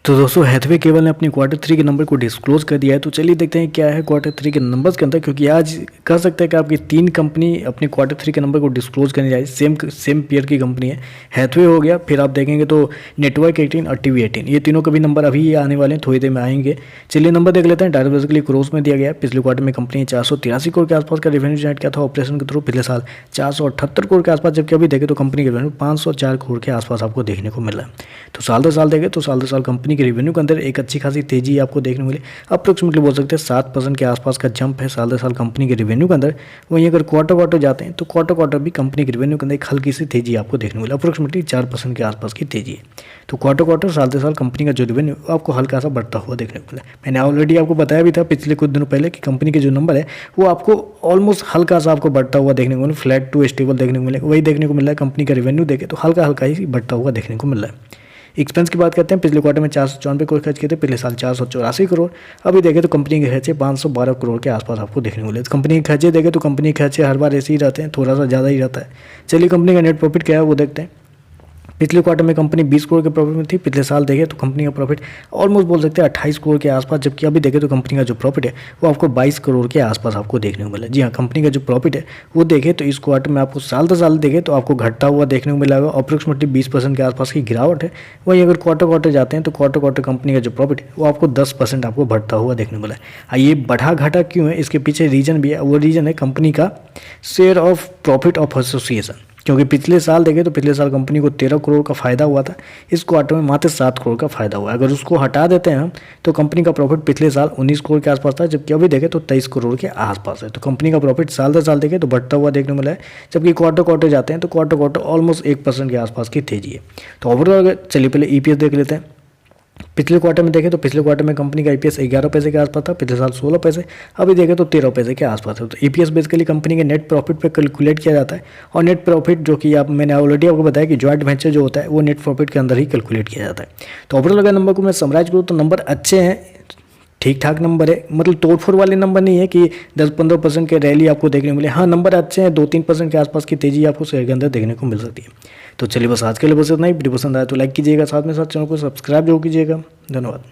तो दोस्तों Hathaway cable ने अपनी क्वार्टर 3 के नंबर को डिस्क्लोज कर दिया है। तो चलिए देखते हैं क्या है क्वार्टर 3 के नंबर्स के अंदर, क्योंकि आज कह सकते हैं कि आपकी 3 कंपनी अपनी क्वार्टर 3 के नंबर को डिस्क्लोज करने जा रही है। सेम पेयर की कंपनी है। हैथवे हो गया, फिर आप देखेंगे तो नेटवर्क 18 और टीवी 18, ये तीनों के भी नंबर अभी आने वाले हैं, थोड़ी देर में आएंगे। चलिए नंबर देख लेते हैं। डायरेक्ट बेसिकली क्रोज में दिया गया है। पिछले क्वार्टर में कंपनी ने 483 करोड़ के आसपास का रेवेन्यू जनरेट किया था ऑपरेशन के थ्रू पिछले साल 478 करोड़ के आसपास, जबकि अभी देखें तो कंपनी के रेवेन्यू 504 करोड़ के आसपास आपको देखने को मिल रहा है। तो साल दर साल देखें तो साल दर साल कंपनी के रेवेन्यू के अंदर एक अच्छी खासी तेजी आपको देखने को मिली। अप्रोक्सीमेटली बोल सकते हैं 7% के आसपास का जंप है साल दर साल कंपनी के रेवेन्यू के अंदर। वहीं अगर क्वार्टर जाते हैं तो क्वार्टर भी कंपनी के रेवेन्यू के अंदर एक हल्की सी तेजी आपको देखने को मिली। अप्रोक्सीमेटली 4% के आसपास की तेजी है। तो क्वार्टर साल दर साल कंपनी का जो रेवेन्यू आपको हल्का सा बढ़ता हुआ देखने को मिला। मैंने ऑलरेडी आपको बताया भी था पिछले कुछ दिनों पहले कि कंपनी के जो नंबर है वो आपको ऑलमोस्ट हल्का सा आपको बढ़ता हुआ देखने को मिला, फ्लैट टू स्टेबल देखने को मिलेगा। वही देखने को मिल रहा है। कंपनी का रेवेन्यू देखे तो हल्का ही बढ़ता हुआ देखने को मिल रहा है। एक्सपेंस की बात करते हैं। पिछले क्वार्टर में 494 करोड़ खर्च किए थे, पिछले साल 484 करोड़। अभी देखें तो कंपनी के खर्चे 512 करोड़ के आसपास आपको देखने को मिले। तो कंपनी के खर्चे देखें तो कंपनी के खर्चे हर बार ऐसे ही रहते हैं, थोड़ा सा ज़्यादा ही रहता है। चलिए कंपनी का नेट प्रॉफिट क्या है वो देखते हैं। पिछले क्वार्टर में कंपनी 20 करोड़ के प्रॉफिट में थी। पिछले साल देखें तो कंपनी का प्रॉफिट ऑलमोस्ट बोल सकते हैं 28 करोड़ के आसपास, जबकि अभी देखें तो कंपनी का जो प्रॉफिट है वो आपको 22 करोड़ के आसपास आपको देखने को मिला। जी हाँ, कंपनी का जो प्रॉफिट है वो देखें तो इस क्वार्टर में आपको साल दर साल देखें तो आपको घटता हुआ देखने को मिला। अप्रोक्सीमेटली 20% के आसपास की गिरावट है। वहीं अगर क्वार्टर जाते हैं तो क्वार्टर कंपनी का जो प्रॉफिट है वो आपको 10% आपको बढ़ता हुआ देखने को मिला। ये बढ़ा घटा क्यों है, इसके पीछे रीजन भी है। वो रीजन है कंपनी का share of profit of association, क्योंकि पिछले साल देखें तो पिछले साल कंपनी को 13 करोड़ का फायदा हुआ था। इस क्वार्टर में मात्र 7 करोड़ का फायदा हुआ है। अगर उसको हटा देते हैं हम तो कंपनी का प्रॉफिट पिछले साल 19 करोड़ के आसपास था, जबकि अभी देखें तो 23 करोड़ के आसपास है। तो कंपनी का प्रॉफिट साल दर साल देखें तो बढ़ता हुआ देखने को मिला है। जबकि क्वार्टर जाते हैं तो क्वार्टर ऑलमोस्ट 1% के आसपास की तेजी है। तो ओवरऑल चलिए पहले ईपीएस देख लेते हैं। पिछले क्वार्टर में देखें तो पिछले क्वार्टर में कंपनी का ईपीएस 11 पैसे के आसपास था, पिछले साल 16 पैसे, अभी देखें तो 13 पैसे के आसपास है। तो ईपीएस बेसिकली कंपनी के नेट प्रॉफिट पे कैलकुलेट किया जाता है। और नेट प्रॉफिट जो कि मैंने ऑलरेडी आपको बताया कि जॉइंट वेंचर जो होता है वो नेट प्रॉफिट के अंदर ही कैलकुलेट किया जाता है। तो ओवरऑल अगर नंबर को मैं समराइज करूँ तो नंबर अच्छे हैं, ठीक ठाक नंबर है। मतलब तोड़फोड़ वाले नंबर नहीं है कि 10-15% के रैली आपको देखने को मिले। हाँ, नंबर अच्छे हैं, 2-3% के आसपास की तेजी आपको शेयर के अंदर देखने को मिल सकती है। तो चलिए बस आज के लिए बस इतना ही। वीडियो पसंद आया तो लाइक कीजिएगा, साथ में साथ चैनल को सब्सक्राइब जरूर कीजिएगा। धन्यवाद।